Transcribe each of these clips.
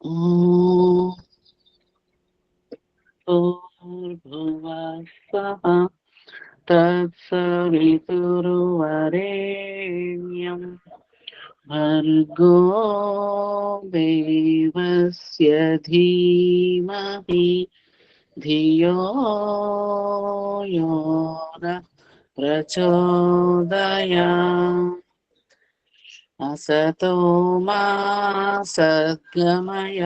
ॐ भूर्भुवः स्वः तत्सवितुर्वरेण्यं भर्गो देवस्य धीमहि धियो यो नः प्रचोदयात्। असतो मा सद्गमय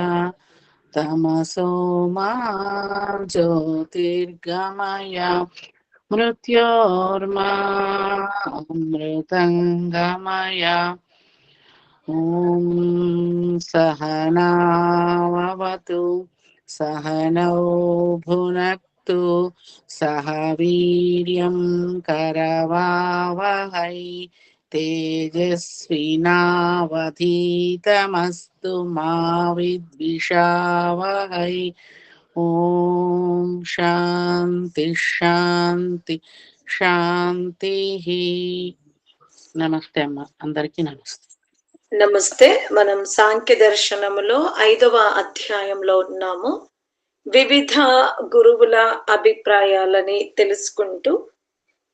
तमसो मा ज्योतिर्गमय मृत्योर्मा अमृतङ्गमय। ॐ सहनावतु सहनौ भुनक्तु सह वीर्यं करवावहै तेजस्विनावधीतमस्तु मा विद्विषावहै। ఓం శాంతి శాంతి శాంతి. నమస్తే అమ్మ, అందరికీ నమస్తే. నమస్తే. మనం సాంఖ్య దర్శనములో 5వ అధ్యాయంలో ఉన్నాము. వివిధ గురువుల అభిప్రాయాలని తెలుసుకుంటూ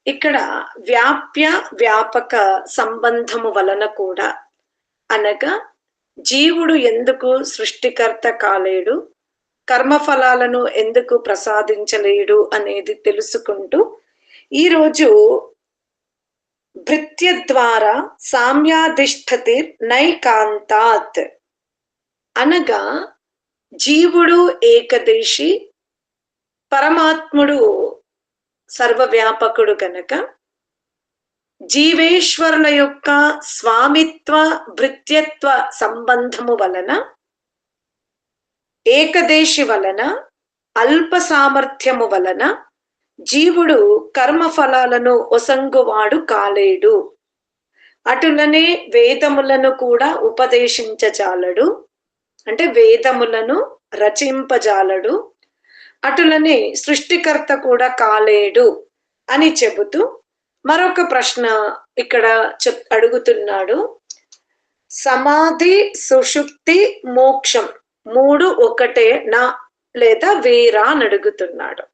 ఇక్కడ వ్యాప్య వ్యాపక సంబంధము వలన కూడా, అనగా జీవుడు ఎందుకు సృష్టికర్త కాలేడు, కర్మఫలాలను ఎందుకు ప్రసాదించలేడు అనేది తెలుసుకుంటూ ఈరోజు భృత్య ద్వారా సామ్యాధిష్ఠతిర్ నైకాంతాత్, అనగా జీవుడు ఏకదేశి, పరమాత్ముడు సర్వవ్యాపకుడు గనక జీవేశ్వరుల యొక్క స్వామిత్వ భృత్యత్వ సంబంధము వలన, ఏకదేశి వలన, అల్ప సామర్థ్యము వలన జీవుడు కర్మఫలాలను ఒసంగువాడు కాలేడు. అటులనే వేదములను కూడా ఉపదేశించజాలడు, అంటే వేదములను రచింపజాలడు. అటులనే సృష్టికర్త కూడా కాలేడు అని చెబుతూ మరొక ప్రశ్న ఇక్కడ అడుగుతున్నాడు. సమాధి, సుషుప్తి, మోక్షం మూడు ఒకటేనా లేదా వేరా అని అడుగుతున్నాడు.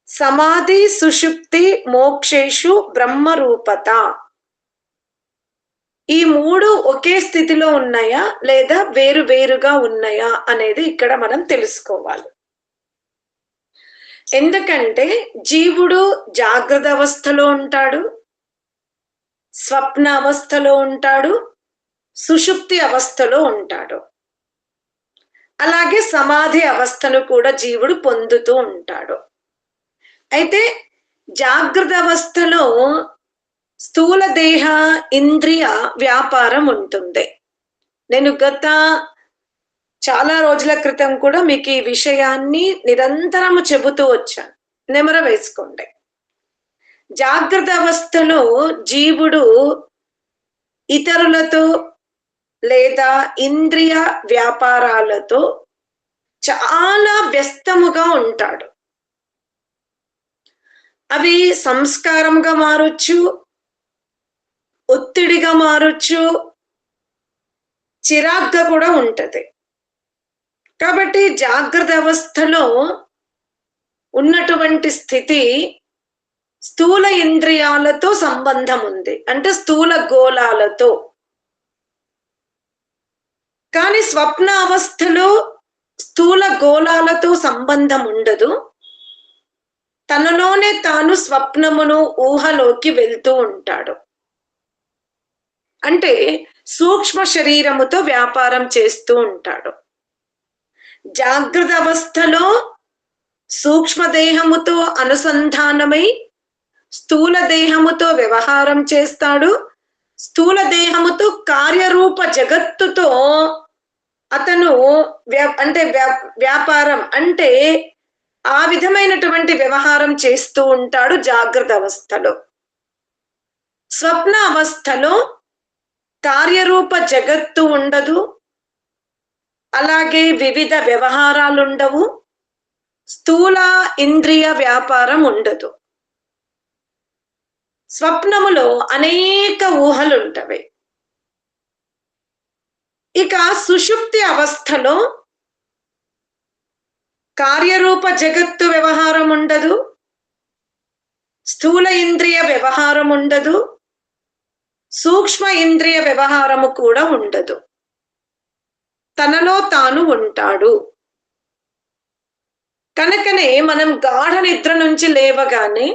సమాధి, సుషుప్తి, మోక్షేషు బ్రహ్మరూపత, ఈ మూడు ఒకే స్థితిలో ఉన్నాయా లేదా వేరు వేరుగా ఉన్నాయా అనేది ఇక్కడ మనం తెలుసుకోవాలి. ఎందుకంటే జీవుడు జాగ్రత్త అవస్థలో ఉంటాడు, స్వప్న అవస్థలో ఉంటాడు, సుషుప్తి అవస్థలో ఉంటాడు. అలాగే సమాధి అవస్థను కూడా జీవుడు పొందుతూ ఉంటాడు. అయితే జాగ్రత్త అవస్థలో స్థూల దేహ ఇంద్రియ వ్యాపారం ఉంటుంది. నేను గత చాలా రోజుల క్రితం కూడా మీకు ఈ విషయాన్ని నిరంతరము చెబుతూ వచ్చాను, నెమర వేసుకోండి. జాగ్రత్త అవస్థలో జీవుడు ఇతరులతో లేదా ఇంద్రియ వ్యాపారాలతో చాలా వ్యస్తముగా ఉంటాడు. అవి సంస్కారంగా మారొచ్చు, ఒత్తిడిగా మారొచ్చు, చిరాగ్గా కూడా ఉంటది. కాబట్టి జాగ్రత్త అవస్థలో ఉన్నటువంటి స్థితి స్థూల ఇంద్రియాలతో సంబంధం ఉంది, అంటే స్థూల గోళాలతో. కానీ స్వప్న అవస్థలో స్థూల గోళాలతో సంబంధం ఉండదు. తనలోనే తాను స్వప్నమును ఊహలోకి వెళ్తూ ఉంటాడు. అంటే సూక్ష్మ శరీరముతో వ్యాపారం చేస్తూ ఉంటాడు. జాగ్రత్త అవస్థలో సూక్ష్మదేహముతో అనుసంధానమై స్థూల దేహముతో వ్యవహారం చేస్తాడు. స్థూల దేహముతో కార్యరూప జగత్తుతో అతను వ్యాపారం అంటే ఆ విధమైనటువంటి వ్యవహారం చేస్తూ ఉంటాడు జాగ్రత్త అవస్థలో. స్వప్న అవస్థలో కార్యరూప జగత్తు ఉండదు, అలాగే వివిధ వ్యవహారాలు ఉండవు, స్థూల ఇంద్రియ వ్యాపారం ఉండదు. స్వప్నములో అనేక ఊహలుంటవి. ఇక సుషుప్తి అవస్థలో కార్యరూప జగత్తు వ్యవహారం ఉండదు, స్థూల ఇంద్రియ వ్యవహారం ఉండదు, సూక్ష్మ ఇంద్రియ వ్యవహారము కూడా ఉండదు. తనలో తాను ఉంటాడు. కనుకనే మనం గాఢ నిద్ర నుంచి లేవగానే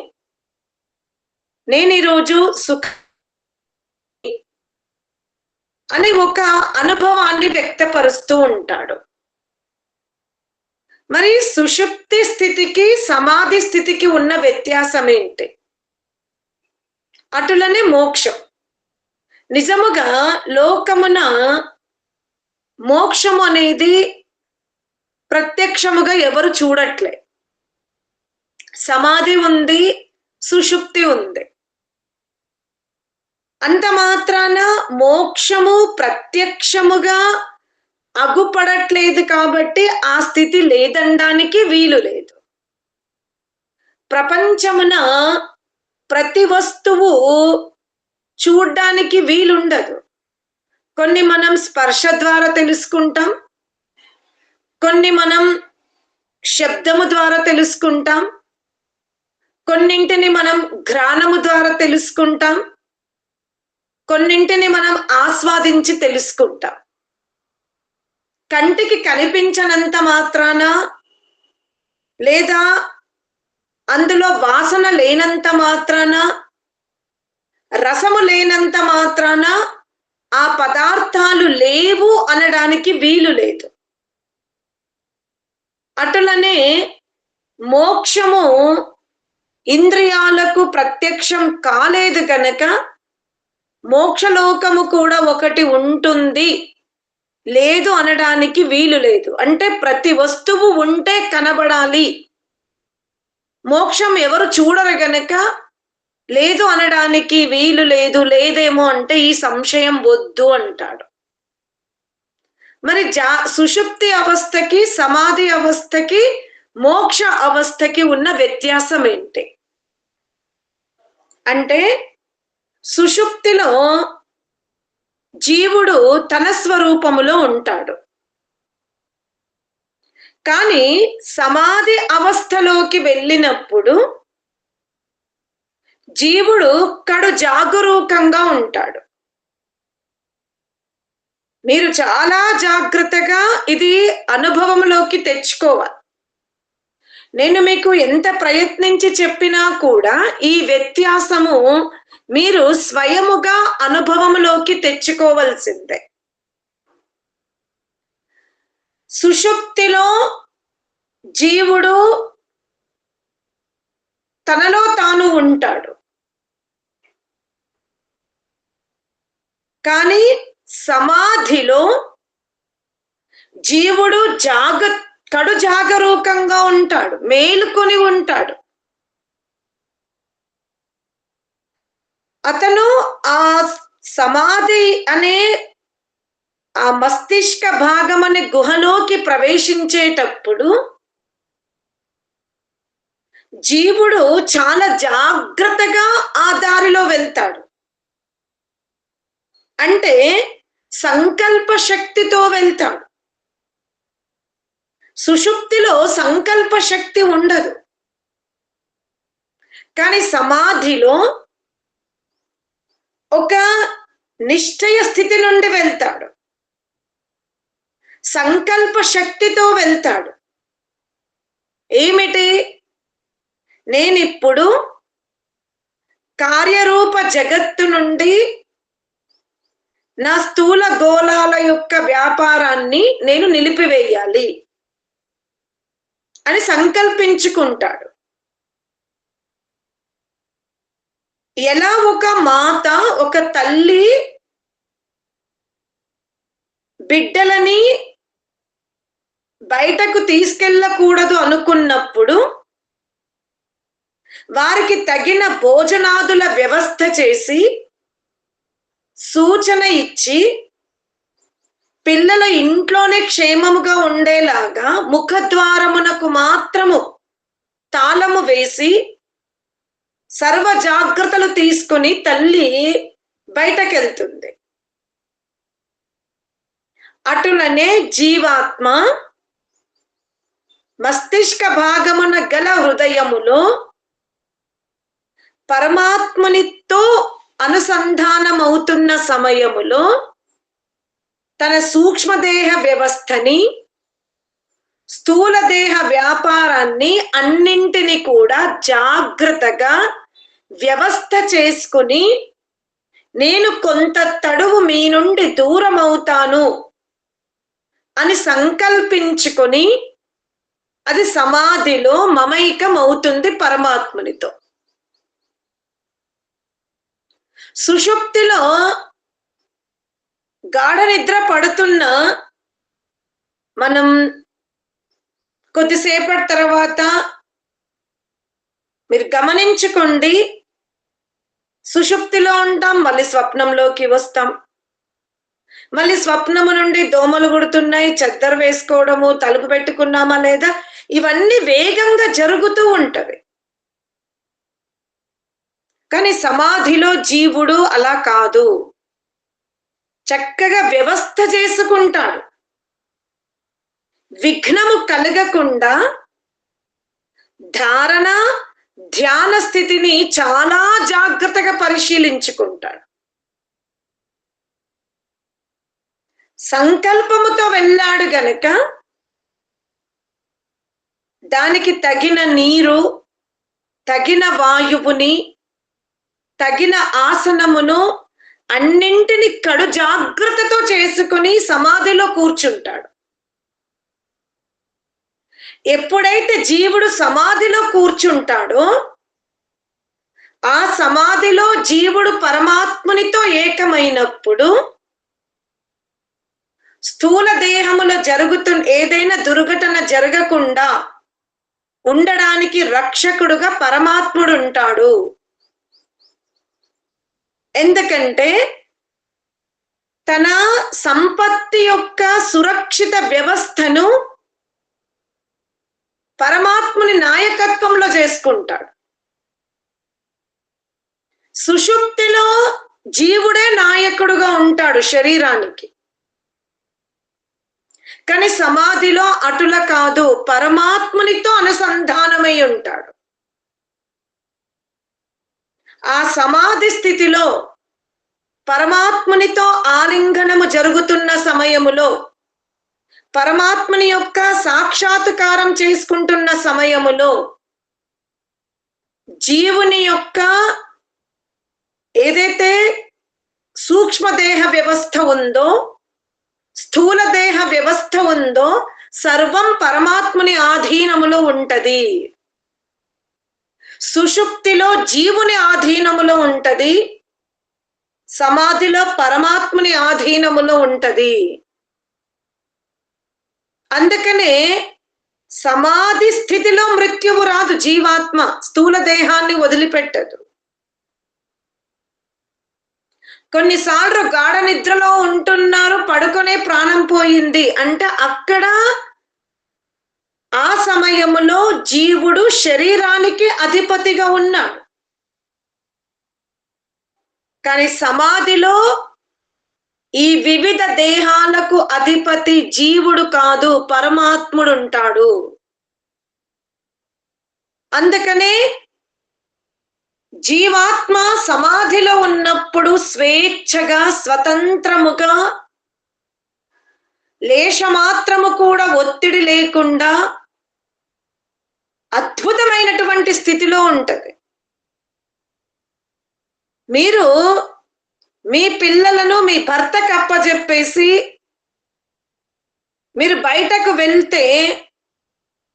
నేను ఈరోజు సుఖ అని ఒక అనుభవాన్ని వ్యక్తపరుస్తూ ఉంటాడు. మరి సుషుప్తి స్థితికి సమాధి స్థితికి ఉన్న వ్యత్యాసం ఏంటి? అటులనే మోక్షం. నిజముగా లోకమున మోక్షము అనేది ప్రత్యక్షముగా ఎవరు చూడట్లే. సమాధి ఉంది, సుషుప్తి ఉంది. అంత మాత్రాన మోక్షము ప్రత్యక్షముగా అగుపడట్లేదు కాబట్టి ఆ స్థితి లేదనడానికి వీలు లేదు. ప్రపంచమున ప్రతి వస్తువు చూడ్డానికి వీలుండదు. కొన్ని మనం స్పర్శ ద్వారా తెలుసుకుంటాం, కొన్ని మనం శబ్దము ద్వారా తెలుసుకుంటాం, కొన్నింటిని మనం ఘ్రాణము ద్వారా తెలుసుకుంటాం, కొన్నింటిని మనం ఆస్వాదించి తెలుసుకుంటాం. కంటికి కనిపించనంత మాత్రాన లేదా అందులో వాసన లేనంత మాత్రాన, రసము లేనంత మాత్రాన ఆ పదార్థాలు లేవు అనడానికి వీలు లేదు. అటులనే మోక్షము ఇంద్రియాలకు ప్రత్యక్షం కాలేదు గనక మోక్షలోకము కూడా ఒకటి ఉంటుంది, లేదు అనడానికి వీలు లేదు. అంటే ప్రతి వస్తువు ఉంటే కనబడాలి. మోక్షం ఎవరు చూడరు గనక లేదు అనడానికి వీలు లేదు. లేదేమో అంటే ఈ సంశయం వద్దు అంటాడు. మరి సుషుప్తి అవస్థకి సమాధి అవస్థకి మోక్ష అవస్థకి ఉన్న వ్యత్యాసం ఏంటి అంటే, సుషుప్తిలో జీవుడు తన స్వరూపములో ఉంటాడు. కానీ సమాధి అవస్థలోకి వెళ్ళినప్పుడు జీవుడు కడు జాగరూకంగా ఉంటాడు. మీరు చాలా జాగ్రత్తగా ఇది అనుభవంలోకి తెచ్చుకోవాలి. నేను మీకు ఎంత ప్రయత్నించి చెప్పినా కూడా ఈ వ్యత్యాసము మీరు స్వయముగా అనుభవంలోకి తెచ్చుకోవలసిందే. సుషుప్తిలో జీవుడు తనలో తాను ఉంటాడు. కానీ సమాధిలో జీవుడు కడు జాగరూకంగా ఉంటాడు, మేలుకొని ఉంటాడు. అతను ఆ సమాధి అనే ఆ మస్తిష్క భాగం అనే గుహలోకి ప్రవేశించేటప్పుడు జీవుడు చాలా జాగ్రత్తగా ఆ దారిలో వెళ్తాడు. అంటే సంకల్ప శక్తితో వెళ్తాడు. సుషుప్తిలో సంకల్ప శక్తి ఉండదు. కానీ సమాధిలో ఒక నిశ్చయ స్థితి నుండి వెళ్తాడు, సంకల్ప శక్తితో వెళ్తాడు. ఏమిటి? నేనిప్పుడు కార్యరూప జగత్తు నుండి నా స్థూల గోళాల యొక్క వ్యాపారాన్ని నేను నిలిపివేయాలి అని సంకల్పించుకుంటాడు. ఎలా ఒక మాత, ఒక తల్లి బిడ్డలని బయటకు తీసుకెళ్ళకూడదు అనుకున్నప్పుడు వారికి తగిన భోజనాదుల వ్యవస్థ చేసి సూచన ఇచ్చి పిల్లల ఇంట్లోనే క్షేమముగా ఉండేలాగా ముఖద్వారమునకు మాత్రము తాళము వేసి సర్వ జాగ్రత్తలు తీసుకుని తల్లి బయటకెళ్తుంది. అటులనే జీవాత్మ మస్తిష్క భాగమున గల హృదయములో పరమాత్మునితో అనుసంధానమవుతున్న సమయములో తన సూక్ష్మదేహ వ్యవస్థని, స్థూల దేహ వ్యాపారాన్ని అన్నింటిని కూడా జాగ్రత్తగా వ్యవస్థ చేసుకుని, నేను కొంత తడువు మీ నుండి దూరం అవుతాను అని సంకల్పించుకొని అది సమాధిలో మమైకం అవుతుంది పరమాత్మునితో. సుషుప్తిలో గాఢ నిద్ర పడుతున్న మనం కొద్దిసేపటి తర్వాత మీరు గమనించుకోండి, సుషుప్తిలో ఉంటాం, మళ్ళీ స్వప్నంలోకి వస్తాం. మళ్ళీ స్వప్నము నుండి దోమలు కుడుతున్నాయి, చెద్దరు వేసుకోవడము, తలుపు పెట్టుకున్నామా లేదా, ఇవన్నీ వేగంగా జరుగుతూ ఉంటవి. కానీ సమాధిలో జీవుడు అలా కాదు, చక్కగా వ్యవస్థ చేసుకుంటాడు. విఘ్నము కలగకుండా ధారణ ధ్యాన స్థితిని చాలా జాగ్రత్తగా పరిశీలించుకుంటాడు. సంకల్పముతో వెళ్ళాడు గనక దానికి తగిన నీరు, తగిన వాయువుని, తగిన ఆసనమును అన్నింటిని కడు జాగ్రత్తతో చేసుకుని సమాధిలో కూర్చుంటాడు. ఎప్పుడైతే జీవుడు సమాధిలో కూర్చుంటాడో ఆ సమాధిలో జీవుడు పరమాత్మునితో ఏకమైనప్పుడు స్థూల దేహములో ఏదైనా దుర్ఘటన జరగకుండా ఉండడానికి రక్షకుడుగా పరమాత్ముడు ఉంటాడు. ఎందుకంటే తన సంపత్తి యొక్క సురక్షిత వ్యవస్థను పరమాత్ముని నాయకత్వంలో చేసుకుంటాడు. సుషుప్తిలో జీవుడే నాయకుడుగా ఉంటాడు శరీరానికి, కానీ సమాధిలో అటుల కాదు, పరమాత్మునితో అనుసంధానమై ఉంటాడు. ఆ సమాధి స్థితిలో పరమాత్మునితో ఆలింగనము జరుగుతున్న సమయములో, పరమాత్ముని యొక్క సాక్షాత్కారం చేసుకుంటున్న సమయములో జీవుని యొక్క ఏదైతే సూక్ష్మదేహ వ్యవస్థ ఉందో, స్థూల దేహ వ్యవస్థ ఉందో, సర్వం పరమాత్ముని ఆధీనములో ఉంటది. సుషుప్తిలో జీవుని ఆధీనములో ఉంటది, సమాధిలో పరమాత్ముని ఆధీనములో ఉంటది. అందుకనే సమాధి స్థితిలో మృత్యువు రాదు, జీవాత్మ స్థూల దేహాన్ని వదిలిపెట్టదు. కొన్నిసార్లు గాఢ నిద్రలో ఉంటున్నారు, పడుకునే ప్రాణం పోయింది అంటే అక్కడ ఆ సమయములో జీవుడు శరీరానికి అధిపతిగా ఉన్నాడు. కానీ సమాధిలో ఈ వివిధ దేహాలకు అధిపతి జీవుడు కాదు, పరమాత్ముడు ఉంటాడు. అందుకనే జీవాత్మ సమాధిలో ఉన్నప్పుడు స్వేచ్ఛగా, స్వతంత్రముగా, లేశమాత్రము కూడా ఒత్తిడి లేకుండా అద్భుతమైనటువంటి స్థితిలో ఉంటది. మీరు మీ పిల్లలను మీ భర్తకు అప్పజెప్పేసి మీరు బయటకు వెళ్తే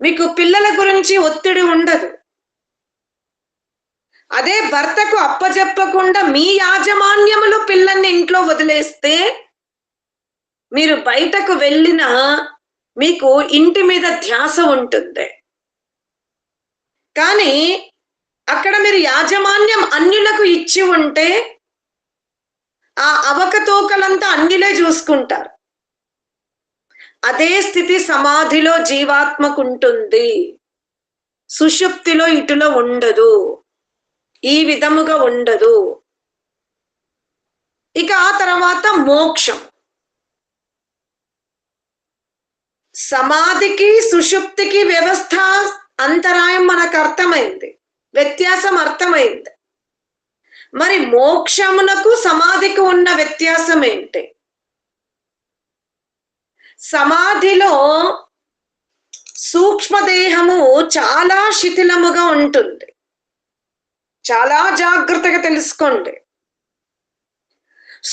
మీకు పిల్లల గురించి ఒత్తిడి ఉండదు. అదే భర్తకు అప్పజెప్పకుండా మీ యాజమాన్యములో పిల్లల్ని ఇంట్లో వదిలేస్తే మీరు బయటకు వెళ్ళినా మీకు ఇంటి మీద ధ్యాస ఉంటుంది. కానీ అక్కడ మీరు యాజమాన్యం అన్యులకు ఇచ్చి ఉంటే ఆ అవకతవకలంతా అన్యులే చూసుకుంటారు. అదే స్థితి సమాధిలో జీవాత్మకు ఉంటుంది, సుషుప్తిలో ఇటులో ఉండదు, ఈ విధముగా ఉండదు. ఇక ఆ తర్వాత మోక్షం. సమాధికి సుషుప్తికి వ్యవస్థ అంతరాయం మనకు అర్థమైంది, వ్యత్యాసం అర్థమైంది. మరి మోక్షమునకు సమాధికి ఉన్న వ్యత్యాసం ఏంటి? సమాధిలో సూక్ష్మదేహము చాలా శిథిలముగా ఉంటుంది. చాలా జాగ్రత్తగా తెలుసుకోండి.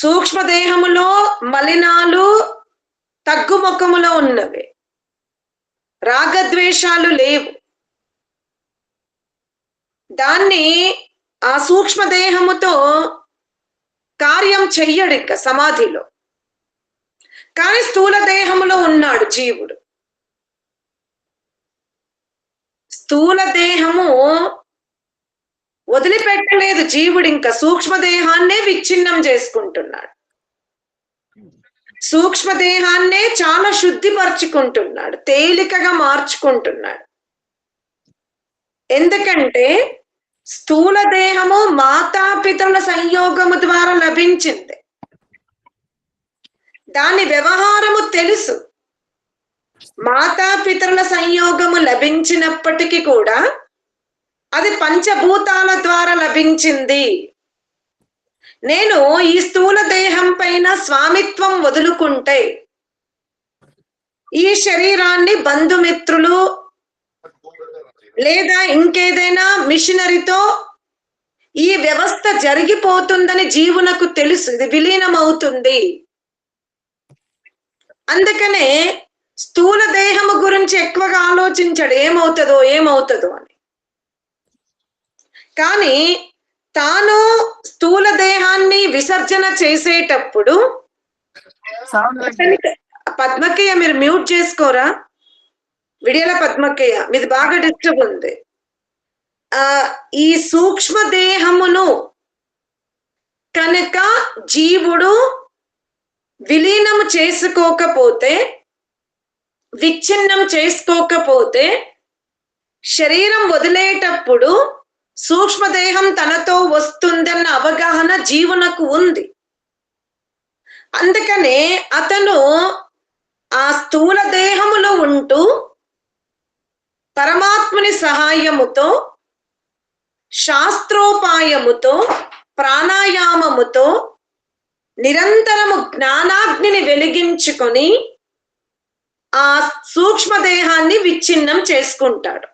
సూక్ష్మదేహములో మలినాలు తగ్గుముఖములో ఉన్నవి, రాగద్వేషాలు లేవు. దాన్ని ఆ సూక్ష్మదేహముతో కార్యం చెయ్యడు ఇక సమాధిలో. కానీ స్థూల దేహములో ఉన్నాడు జీవుడు. స్థూల దేహము వదిలిపెట్టలేదు జీవుడు, ఇంకా సూక్ష్మదేహాన్నే విచ్ఛిన్నం చేసుకుంటున్నాడు. సూక్ష్మదేహాన్నే చాలా శుద్ధిపరుచుకుంటున్నాడు, తేలికగా మార్చుకుంటున్నాడు. ఎందుకంటే స్థూల దేహము మాతాపితరుల సంయోగము ద్వారా లభించింది. దాని వ్యవహారము తెలుసు. మాతాపితరుల సంయోగము లభించినప్పటికీ కూడా అది పంచభూతాల ద్వారా లభించింది. నేను ఈ స్థూల దేహం పైన స్వామిత్వం వదులుకుంటే ఈ శరీరాన్ని బంధుమిత్రులు లేదా ఇంకేదైనా మిషనరీతో ఈ వ్యవస్థ జరిగిపోతుందని జీవునకు తెలుసు, ఇది విలీనం అవుతుంది. అందుకనే స్థూల దేహము గురించి ఎక్కువగా ఆలోచించాడు, ఏమవుతుందో ఏమవుతుందో అని. కానీ తాను స్థూల దేహాన్ని విసర్జన చేసేటప్పుడు పద్మకయ్య మీరు మ్యూట్ చేసుకోరా, విడియల పద్మకయ్య మీది బాగా డిస్టర్బ్ ఉంది. ఈ సూక్ష్మ దేహమును కనుక జీవుడు విలీనం చేసుకోకపోతే, విచ్ఛిన్నం చేసుకోకపోతే, శరీరం వదిలేటప్పుడు సూక్ష్మదేహం తనతో వస్తుందన్న అవగాహన జీవునకు ఉంది. అందుకనే అతను ఆ స్థూల దేహములో ఉంటూ పరమాత్ముని సహాయముతో, శాస్త్రోపాయముతో, ప్రాణాయామముతో నిరంతరము జ్ఞానాగ్నిని వెలిగించుకొని ఆ సూక్ష్మదేహాన్ని విచ్ఛిన్నం చేసుకుంటాడు.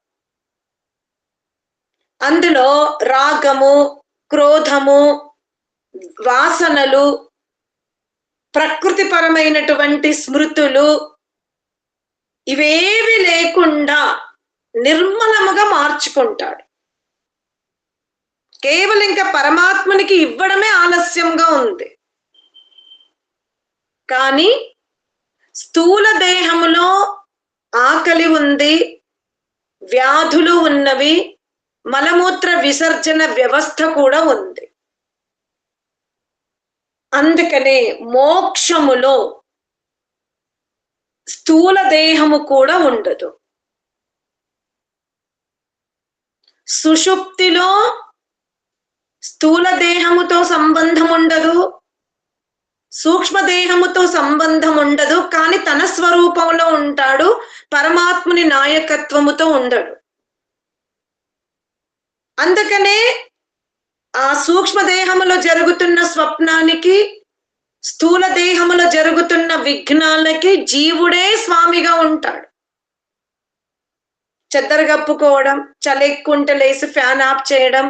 అందులో రాగము, క్రోధము, వాసనలు, ప్రకృతిపరమైనటువంటి స్మృతులు ఇవేవి లేకుండా నిర్మలముగా మార్చుకుంటాడు. కేవలం ఇంకా పరమాత్మనికి ఇవ్వడమే ఆలస్యంగా ఉంది. కానీ స్థూల దేహములో ఆకలి ఉంది, వ్యాధులు ఉన్నవి, మలమూత్ర విసర్జన వ్యవస్థ కూడా ఉంది. అందుకనే మోక్షములో స్థూల దేహము కూడా ఉండదు. సుషుప్తిలో స్థూల దేహముతో సంబంధం ఉండదు, సూక్ష్మదేహముతో సంబంధం ఉండదు. కానీ తన స్వరూపంలో ఉంటాడు, పరమాత్ముని నాయకత్వముతో ఉండడు. అందుకనే ఆ సూక్ష్మదేహములో జరుగుతున్న స్వప్నానికి, స్థూల దేహములో జరుగుతున్న విఘ్నాలకి జీవుడే స్వామిగా ఉంటాడు. చెద్దరు కప్పుకోవడం, చలెక్కుంటే లేసి ఫ్యాన్ ఆఫ్ చేయడం,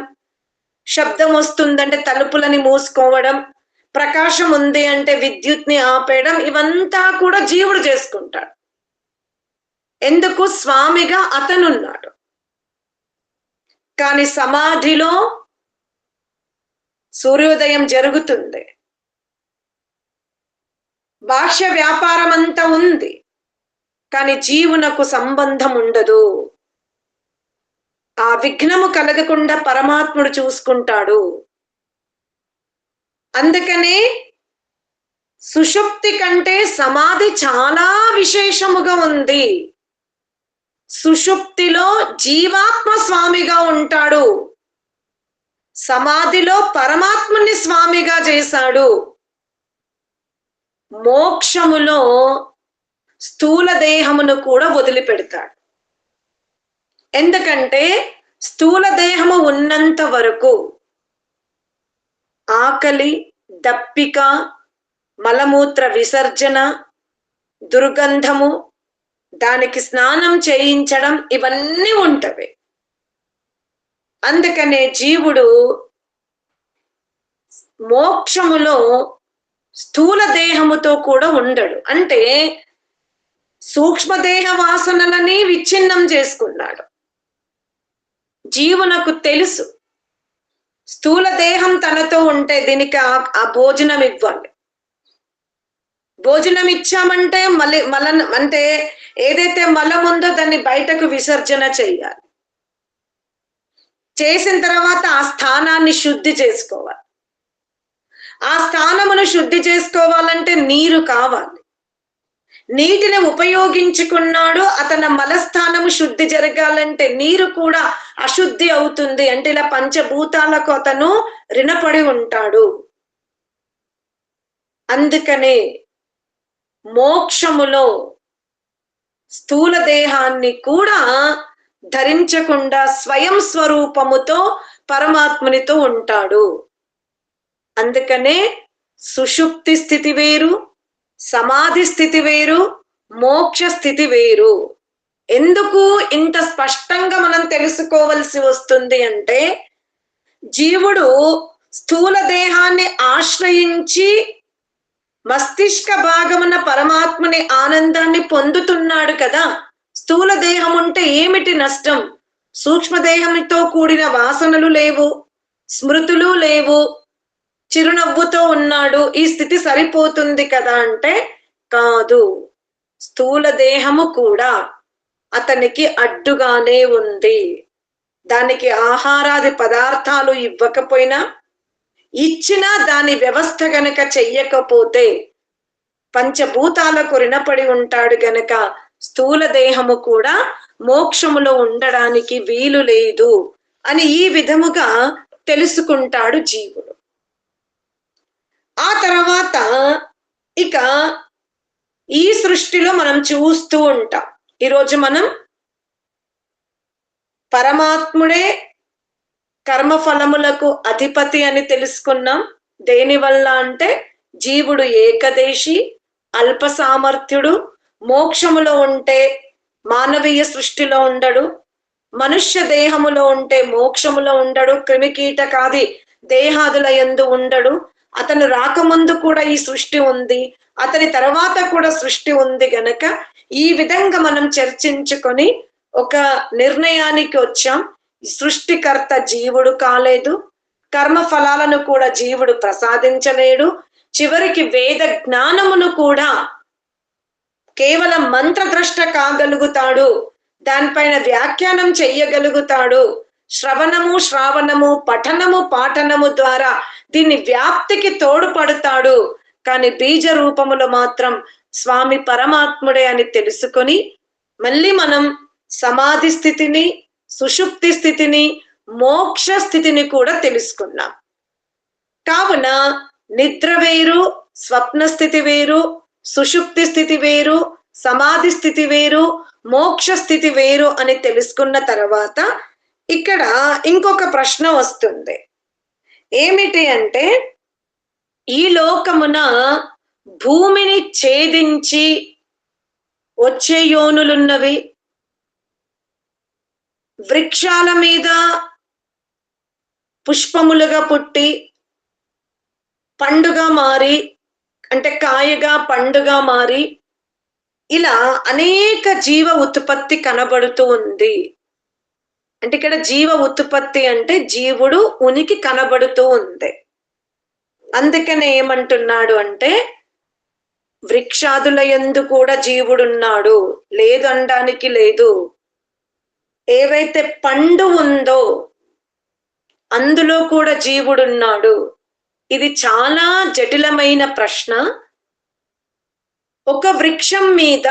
శబ్దం వస్తుందంటే తలుపులని మూసుకోవడం, ప్రకాశం ఉంది అంటే విద్యుత్ని ఆపేయడం, ఇవంతా కూడా జీవుడు చేసుకుంటాడు. ఎందుకు? స్వామిగా అతనున్నాడు. కానీ సమాధిలో సూర్యోదయం జరుగుతుంది, బాహ్య వ్యాపారం అంతా ఉంది, కానీ జీవునకు సంబంధం ఉండదు. ఆ విఘ్నము కలగకుండా పరమాత్ముడు చూసుకుంటాడు. అందుకనే సుషుప్తి కంటే సమాధి చాలా విశేషముగా ఉంది. సుషుప్తిలో జీవాత్మ స్వామిగా ఉంటాడు, సమాధిలో పరమాత్ముని స్వామిగా చేశాడు. మోక్షములో స్థూల దేహమును కూడా వదిలిపెడతాడు. ఎందుకంటే స్థూల దేహము ఉన్నంత వరకు ఆకలి, దప్పిక, మలమూత్ర విసర్జన, దుర్గంధము, దానికి స్నానం చేయించడం ఇవన్నీ ఉంటవి. అందుకనే జీవుడు మోక్షములో స్థూల దేహముతో కూడా ఉండడు. అంటే సూక్ష్మదేహ వాసనలని విచ్ఛిన్నం చేసుకున్నాడు. జీవునకు తెలుసు స్థూల దేహం తనతో ఉంటే దీనికి ఆ భోజనం ఇవ్వాలి. భోజనం ఇచ్చామంటే అంటే ఏదైతే మలం ఉందో దాన్ని బయటకు విసర్జన చెయ్యాలి. చేసిన తర్వాత ఆ స్థానాన్ని శుద్ధి చేసుకోవాలి. ఆ స్థానమును శుద్ధి చేసుకోవాలంటే నీరు కావాలి. నీటిని ఉపయోగించుకున్నాడు, అతని మలస్థానము శుద్ధి జరగాలంటే నీరు కూడా అశుద్ధి అవుతుంది. అంటే ఇలా పంచభూతాలకు అతను రుణపడి ఉంటాడు. అందుకనే మోక్షములో స్థూల దేహాన్ని కూడా ధరించకుండా స్వయం స్వరూపముతో పరమాత్మునితో ఉంటాడు. అందుకనే సుషుప్తి స్థితి వేరు, సమాధి స్థితి వేరు, మోక్ష స్థితి వేరు. ఎందుకు ఇంత స్పష్టంగా మనం తెలుసుకోవలసి వస్తుంది అంటే జీవుడు స్థూల దేహాన్ని ఆశ్రయించి మస్తిష్క భాగమున పరమాత్మని ఆనందాన్ని పొందుతున్నాడు కదా. స్థూల దేహం ఉంటే ఏమిటి నష్టం? సూక్ష్మదేహంతో కూడిన వాసనలు లేవు, స్మృతులు లేవు, చిరునవ్వుతో ఉన్నాడు, ఈ స్థితి సరిపోతుంది కదా అంటే కాదు. స్థూల దేహము కూడా అతనికి అడ్డుగానే ఉంది. దానికి ఆహారాది పదార్థాలు ఇవ్వకపోయినా, ఇచ్చినా దాని వ్యవస్థ గనక చెయ్యకపోతే పంచభూతాలకు రుణపడి ఉంటాడు గనక స్థూల దేహము కూడా మోక్షములో ఉండడానికి వీలు లేదు అని ఈ విధముగా తెలుసుకుంటాడు జీవుడు. ఆ తర్వాత ఇక ఈ సృష్టిలో మనం చూస్తూ ఉంటాం. ఈరోజు మనం పరమాత్ముడే కర్మఫలములకు అధిపతి అని తెలుసుకున్నాం. దేనివల్ల అంటే జీవుడు ఏకదేశి, అల్ప సామర్థ్యుడు, మోక్షములో ఉంటే మానవీయ సృష్టిలో ఉండడు, మనుష్య దేహములో ఉంటే మోక్షములో ఉండడు, క్రిమికీటకాది దేహాదుల యందు ఉండడు. అతను రాకముందు కూడా ఈ సృష్టి ఉంది, అతని తర్వాత కూడా సృష్టి ఉంది గనక ఈ విధంగా మనం చర్చించుకొని ఒక నిర్ణయానికి వచ్చాం. సృష్టికర్త జీవుడు కాలేదు, కర్మ ఫలాలను కూడా జీవుడు ప్రసాదించలేడు. చివరికి వేద జ్ఞానమును కూడా కేవలం మంత్రద్రష్ట కాగలుగుతాడు, దానిపైన వ్యాఖ్యానం చెయ్యగలుగుతాడు. శ్రవణము, శ్రావణము, పఠనము, పాఠనము ద్వారా దీన్ని వ్యాప్తికి తోడ్పడతాడు. కానీ బీజ రూపములో మాత్రం స్వామి పరమాత్ముడే అని తెలుసుకొని మళ్ళీ మనం సమాధి స్థితిని, సుషుప్తి స్థితిని, మోక్ష స్థితిని కూడా తెలుసుకున్నాం. కావున నిద్ర వేరు, స్వప్న స్థితి వేరు, సుషుప్తి స్థితి వేరు, సమాధి స్థితి వేరు, మోక్ష స్థితి వేరు అని తెలుసుకున్న తర్వాత ఇక్కడ ఇంకొక ప్రశ్న వస్తుంది. ఏమిటి అంటే ఈ లోకమున భూమిని ఛేదించి వచ్చే యోనులున్నవి, వృక్షాల మీద పుష్పములుగా పుట్టి పండుగా మారి, అంటే కాయగా పండుగా మారి, ఇలా అనేక జీవ ఉత్పత్తి కనబడుతూ ఉంది. అంటే ఇక్కడ జీవ ఉత్పత్తి అంటే జీవుడు ఉనికి కనబడుతూ ఉంది. అందుకనే ఏమంటున్నాడు అంటే వృక్షాదుల యందు కూడా జీవుడున్నాడు, లేదు అనడానికి లేదు. ఏవైతే పండు ఉందో అందులో కూడా జీవుడున్నాడు. ఇది చాలా జటిలమైన ప్రశ్న. ఒక వృక్షం మీద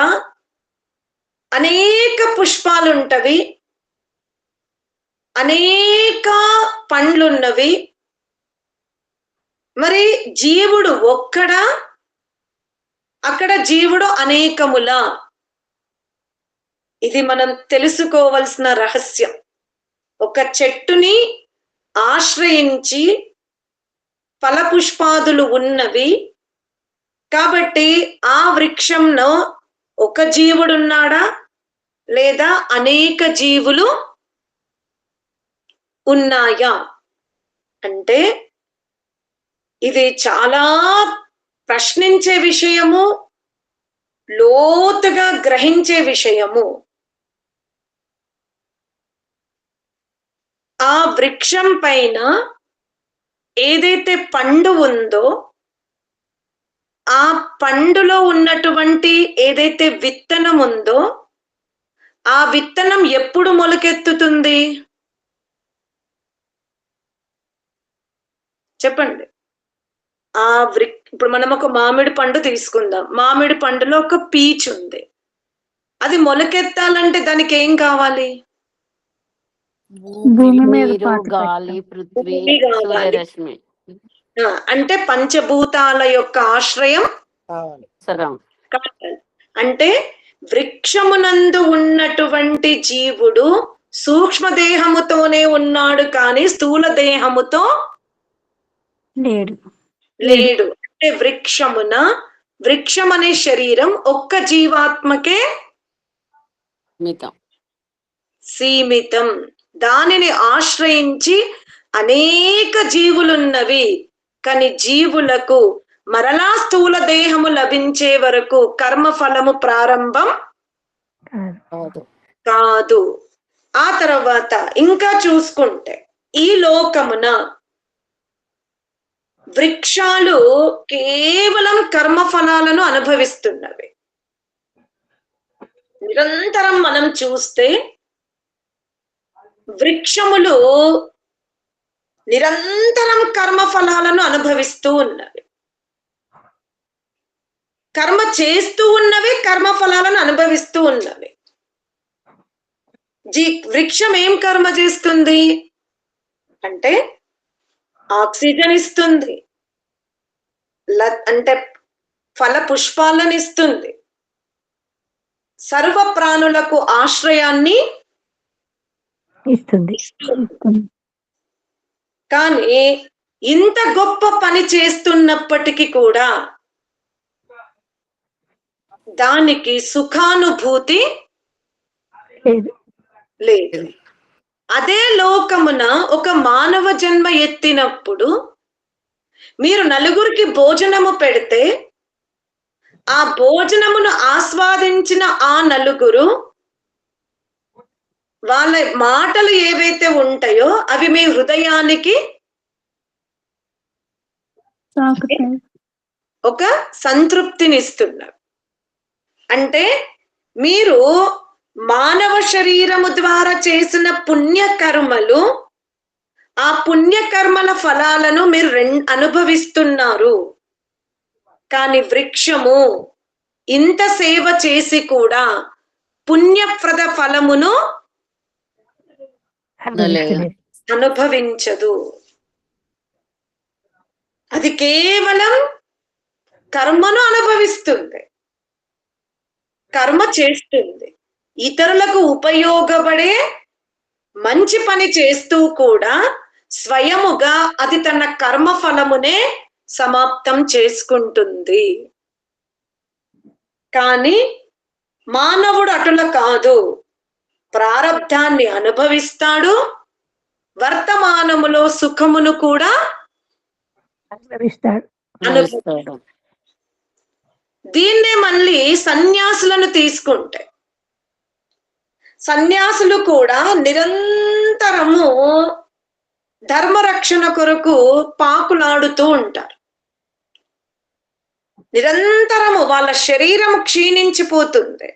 అనేక పుష్పాలుంటవి, అనేక పండ్లున్నవి. మరి జీవుడు ఒక్కడా అక్కడ జీవుడు అనేకముల. ఇది మనం తెలుసుకోవలసిన రహస్యం. ఒక చెట్టుని ఆశ్రయించి ఫలపుష్పాదులు ఉన్నవి కాబట్టి ఆ వృక్షంలో ఒక జీవుడున్నాడా లేదా అనేక జీవులు ఉన్నాయా అంటే ఇది చాలా ప్రశ్నించే విషయము, లోతుగా గ్రహించే విషయము. ఆ వృక్షం పైన ఏదైతే పండు ఉందో ఆ పండులో ఉన్నటువంటి ఏదైతే విత్తనం ఉందో ఆ విత్తనం ఎప్పుడు మొలకెత్తుతుంది చెప్పండి. ఇప్పుడు మనం ఒక మామిడి పండు తీసుకుందాం. మామిడి పండులో ఒక పీచ్ ఉంది. అది మొలకెత్తాలంటే దానికి ఏం కావాలి? భూమి మీద నీరు, గాలి, పృథ్వీ, భూమి కావాలి. సూర్యరశ్మి. అంటే పంచభూతాల యొక్క ఆశ్రయం కావాలి. అంటే వృక్షమునందు ఉన్నటువంటి జీవుడు సూక్ష్మ దేహముతోనే ఉన్నాడు కానీ స్థూల దేహముతో లేడు. అంటే వృక్షం అనే శరీరం ఒక్క జీవాత్మకే సీమితం. దానిని ఆశ్రయించి అనేక జీవులున్నవి కానీ జీవులకు మరలా స్థూల దేహము లభించే వరకు కర్మ ఫలము ప్రారంభం కాదు. ఆ తర్వాత ఇంకా చూసుకుంటే ఈ లోకమున వృక్షాలు కేవలం కర్మ ఫలాలను అనుభవిస్తున్నవి. నిరంతరం మనం చూస్తే వృక్షములు నిరంతరం కర్మ ఫలాలను అనుభవిస్తూ ఉన్నవి. కర్మ చేస్తూ ఉన్నవి, కర్మ ఫలాలను అనుభవిస్తూ ఉన్నవి. వృక్షం ఏం కర్మ చేస్తుంది అంటే ఆక్సిజన్ ఇస్తుంది, అంటే ఫల పుష్పాలను ఇస్తుంది, సర్వ ప్రాణులకు ఆశ్రయాన్ని ఇస్తుంది. కానీ ఇంత గొప్ప పని చేస్తున్నప్పటికీ కూడా దానికి సుఖానుభూతి లేదు. అదే లోకమున ఒక మానవ జన్మ ఎత్తినప్పుడు మీరు నలుగురికి భోజనము పెడితే ఆ భోజనమును ఆస్వాదించిన ఆ నలుగురు వాళ్ళ మాటలు ఏవైతే ఉంటాయో అవి మీ హృదయానికి ఒక సంతృప్తినిస్తున్నారు. అంటే మీరు మానవ శరీరము ద్వారా చేసిన పుణ్యకర్మలు, ఆ పుణ్యకర్మల ఫలాలను మీరు అనుభవిస్తున్నారు. కానీ వృక్షము ఇంత సేవ చేసి కూడా పుణ్యప్రద ఫలమును అనుభవించదు. అది కేవలం కర్మను అనుభవిస్తుంది, కర్మ చేస్తుంది. ఇతరులకు ఉపయోగపడే మంచి పని చేస్తూ కూడా స్వయముగా అది తన కర్మ ఫలమునే సమాప్తం చేసుకుంటుంది. కానీ మానవుడు అటుల కాదు. ప్రారబ్ధాన్ని అనుభవిస్తాడు, వర్తమానములో సుఖమును కూడా అనుభవిస్తాడు. దీన్నే మళ్ళీ సన్యాసులను తీసుకుంటే సన్యాసులు కూడా నిరంతరము ధర్మరక్షణ కొరకు పాకులాడుతూ ఉంటారు. నిరంతరము వాళ్ళ శరీరం క్షీణించిపోతుంది.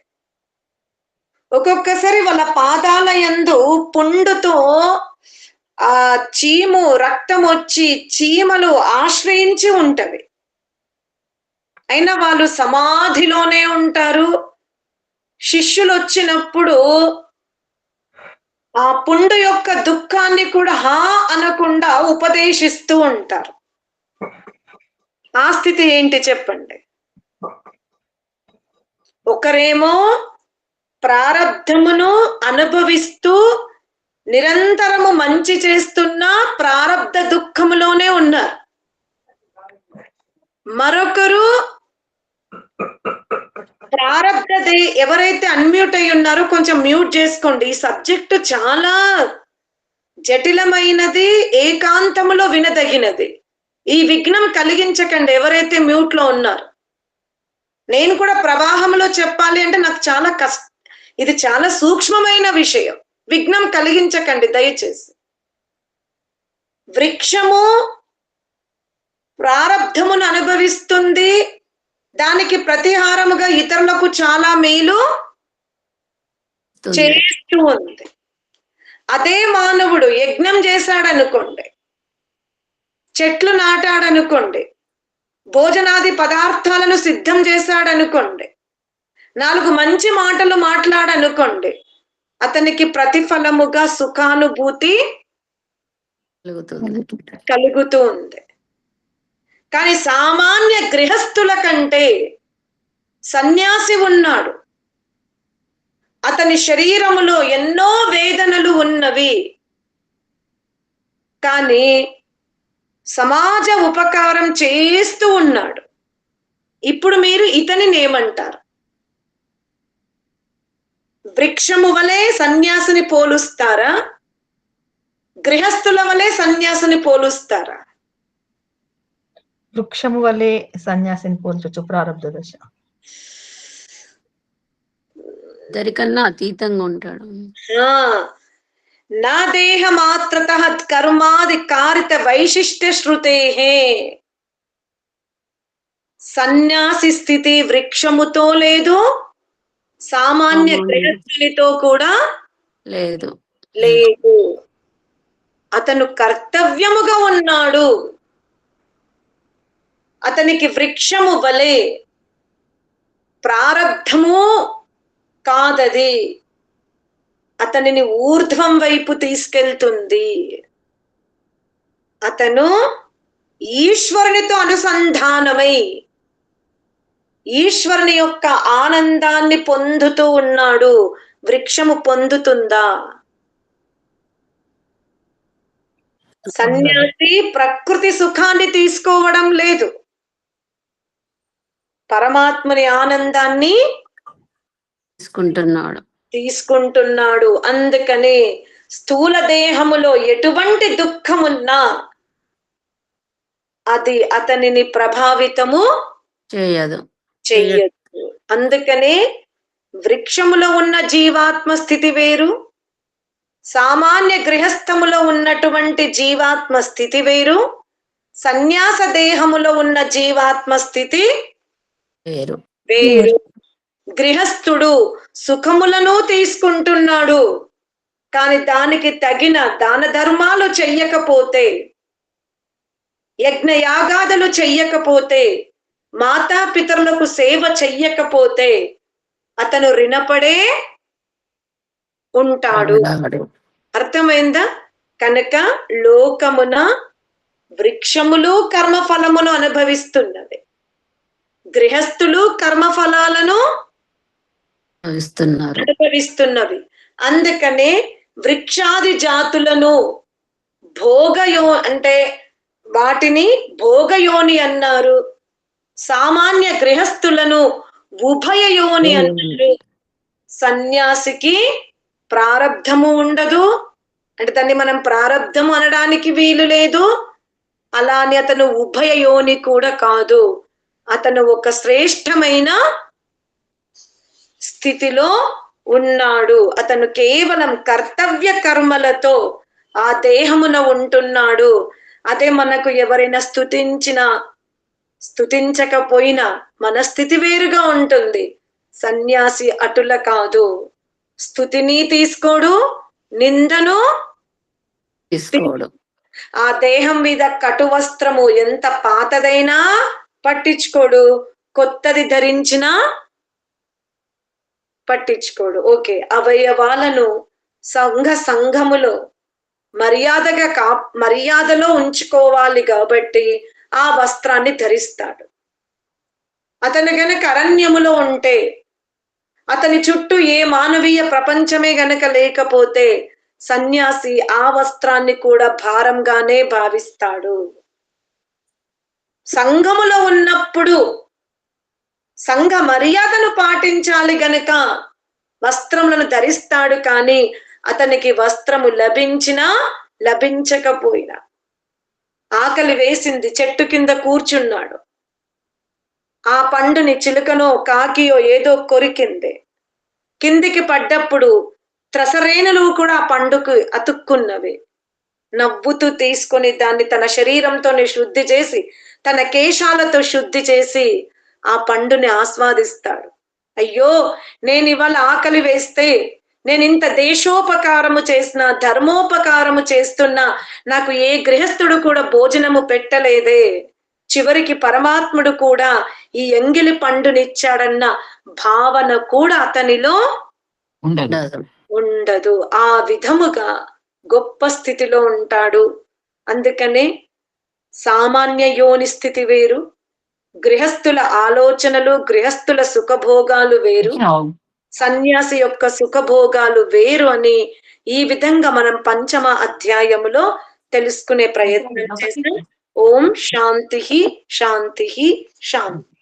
ఒక్కొక్కసారి వాళ్ళ పాదాల యందు పుండుతో ఆ చీము రక్తం వచ్చి చీమలు ఆశ్రయించి ఉంటవి. అయినా వాళ్ళు సమాధిలోనే ఉంటారు. శిష్యులు వచ్చినప్పుడు ఆ పుండు యొక్క దుఃఖాన్ని కూడా హా అనకుండా ఉపదేశిస్తూ ఉంటారు. ఆ స్థితి ఏంటి చెప్పండి. ఒకరేమో ప్రారబ్ధమును అనుభవిస్తూ నిరంతరము మంచి చేస్తున్నా ప్రారబ్ధ దుఃఖములోనే ఉన్నారు. మరొకరు ఎవరైతే అన్మ్యూట్ అయి ఉన్నారో కొంచెం మ్యూట్ చేసుకోండి. ఈ సబ్జెక్టు చాలా జటిలమైనది, ఏకాంతములో వినదగినది. ఈ విఘ్నం కలిగించకండి ఎవరైతే మ్యూట్ లో ఉన్నారు. నేను కూడా ప్రవాహంలో చెప్పాలి అంటే నాకు చాలా ఇది చాలా సూక్ష్మమైన విషయం. విఘ్నం కలిగించకండి దయచేసి. వృక్షము ప్రారబ్ధమును అనుభవిస్తుంది, దానికి ప్రతిహారముగా ఇతరులకు చాలా మేలు చేస్తూ ఉంది. అదే మానవుడు యజ్ఞం చేశాడనుకోండి, చెట్లు నాటాడనుకోండి, భోజనాది పదార్థాలను సిద్ధం చేశాడనుకోండి, 4 మంచి మాటలు మాట్లాడనుకోండి, అతనికి ప్రతిఫలముగా సుఖానుభూతి కలుగుతూ ఉంది. కానీ సామాన్య గృహస్థుల కంటే సన్యాసి ఉన్నాడు, అతని శరీరములో ఎన్నో వేదనలు ఉన్నవి, కానీ సమాజ ఉపకారం చేస్తూ ఉన్నాడు. ఇప్పుడు మీరు ఇతనిని ఏమంటారు? వృక్షము వలె సన్యాసిని పోలుస్తారా? గృహస్థుల వలె సన్యాసిని పోలుస్తారా? వృక్షము వలె సన్యాసిని పోల్చొచ్చు. ప్రారబ్ధ దశ దరికన్నా అతీతంగా ఉంటాడు. నా దేహ మాత్రత కర్మాది కారిత వైశిష్ట్య శ్రుతే సన్యాసి స్థితి వృక్షముతో లేదు, సామాన్య గృహస్థునితో కూడా లేదు. అతను కర్తవ్యముగా ఉన్నాడు. అతనికి వృక్షము వలె ప్రారబ్ధము కాదది, అతనిని ఊర్ధ్వం వైపు తీసుకెళ్తుంది. అతను ఈశ్వరునితో అనుసంధానమై ఈశ్వరుని యొక్క ఆనందాన్ని పొందుతూ ఉన్నాడు. వృక్షము పొందుతుందా? సన్యాసి ప్రకృతి సుఖాన్ని తీసుకోవడం లేదు, పరమాత్మని ఆనందాన్ని తీసుకుంటున్నాడు. అందుకని స్థూల దేహములో ఎటువంటి దుఃఖమున్నా అది అతనిని ప్రభావితము చెయ్యదు. అందుకనే వృక్షములో ఉన్న జీవాత్మ స్థితి వేరు, సామాన్య గృహస్థములో ఉన్నటువంటి జీవాత్మ స్థితి వేరు, సన్యాస దేహములో ఉన్న జీవాత్మ స్థితి వేరు. గృహస్థుడు సుఖములను తీసుకుంటున్నాడు, కానీ దానికి తగిన దాన ధర్మాలు చెయ్యకపోతే, యజ్ఞయాగాదులు చెయ్యకపోతే, మాతాపితరులకు సేవ చెయ్యకపోతే అతను రుణపడే ఉంటాడు. అర్థమైందా? కనుక లోకమున వృక్షములు కర్మఫలమును అనుభవిస్తున్నవి, గృహస్థులు కర్మఫలాలను అనుభవిస్తున్నవి. అందుకనే వృక్షాది జాతులను అంటే వాటిని భోగయోని అన్నారు, సామాన్య గృహస్థులను ఉభయయోని అన్నారు. సన్యాసికి ప్రారబ్ధము ఉండదు, అంటే దాన్ని మనం ప్రారబ్ధము అనడానికి వీలు లేదు. అలానే అతను ఉభయయోని కూడా కాదు, అతను ఒక శ్రేష్టమైన స్థితిలో ఉన్నాడు. అతను కేవలం కర్తవ్య కర్మలతో ఆ దేహమున ఉంటున్నాడు. అదే మనకు ఎవరైనా స్తుతించకపోయినా మన స్థితి వేరుగా ఉంటుంది. సన్యాసి అటుల కాదు, స్తుతిని తీసుకోడు, నిందను తీసుకోడు. ఆ దేహం మీద కటు వస్త్రము ఎంత పాతదైనా పట్టించుకోడు, కొత్తది ధరించినా పట్టించుకోడు. ఓకే, అవయవాలను సంఘములో మర్యాదలో ఉంచుకోవాలి కాబట్టి ఆ వస్త్రాన్ని ధరిస్తాడు. అతను గనక అరణ్యములో ఉంటే అతని చుట్టూ ఏ మానవీయ ప్రపంచమే గనక లేకపోతే సన్యాసి ఆ వస్త్రాన్ని కూడా భారంగానే భావిస్తాడు. సంఘములో ఉన్నప్పుడు సంఘ మర్యాదను పాటించాలి గనక వస్త్రములను ధరిస్తాడు, కానీ అతనికి వస్త్రము లభించినా లభించకపోయినా, ఆకలి వేసింది, చెట్టు కింద కూర్చున్నాడు, ఆ పండుని చిలుకనో కాకియో ఏదో కొరికింది, కిందికి పడ్డప్పుడు త్రసరేణులు కూడా ఆ పండుకు అతుక్కున్నవి. నవ్వుతూ తీసుకొని దాన్ని తన శరీరంతోనే శుద్ధి చేసి, తన కేశాలతో శుద్ధి చేసి ఆ పండుని ఆస్వాదిస్తాడు. అయ్యో, నేను ఇవాళ ఆకలి వేస్తే, నేను ఇంత దేశోపకారము చేసినా, ధర్మోపకారము చేస్తున్నా, నాకు ఏ గృహస్థుడు కూడా భోజనము పెట్టలేదే, చివరికి పరమాత్ముడు కూడా ఈ ఎంగిలి పండునిచ్చాడన్న భావన కూడా అతనిలో ఉండదు. ఆ విధముగా గొప్ప స్థితిలో ఉంటాడు. అందుకనే సామాన్య యోని స్థితి వేరు, గృహస్థుల ఆలోచనలు, గృహస్థుల సుఖభోగాలు వేరు, సన్యాసి యొక్క సుఖభోగాలు వేరు అని ఈ విధంగా మనం 5వ అధ్యాయములో తెలుసుకునే ప్రయత్నం చేస్తాం. ఓం శాంతి శాంతి శాంతి.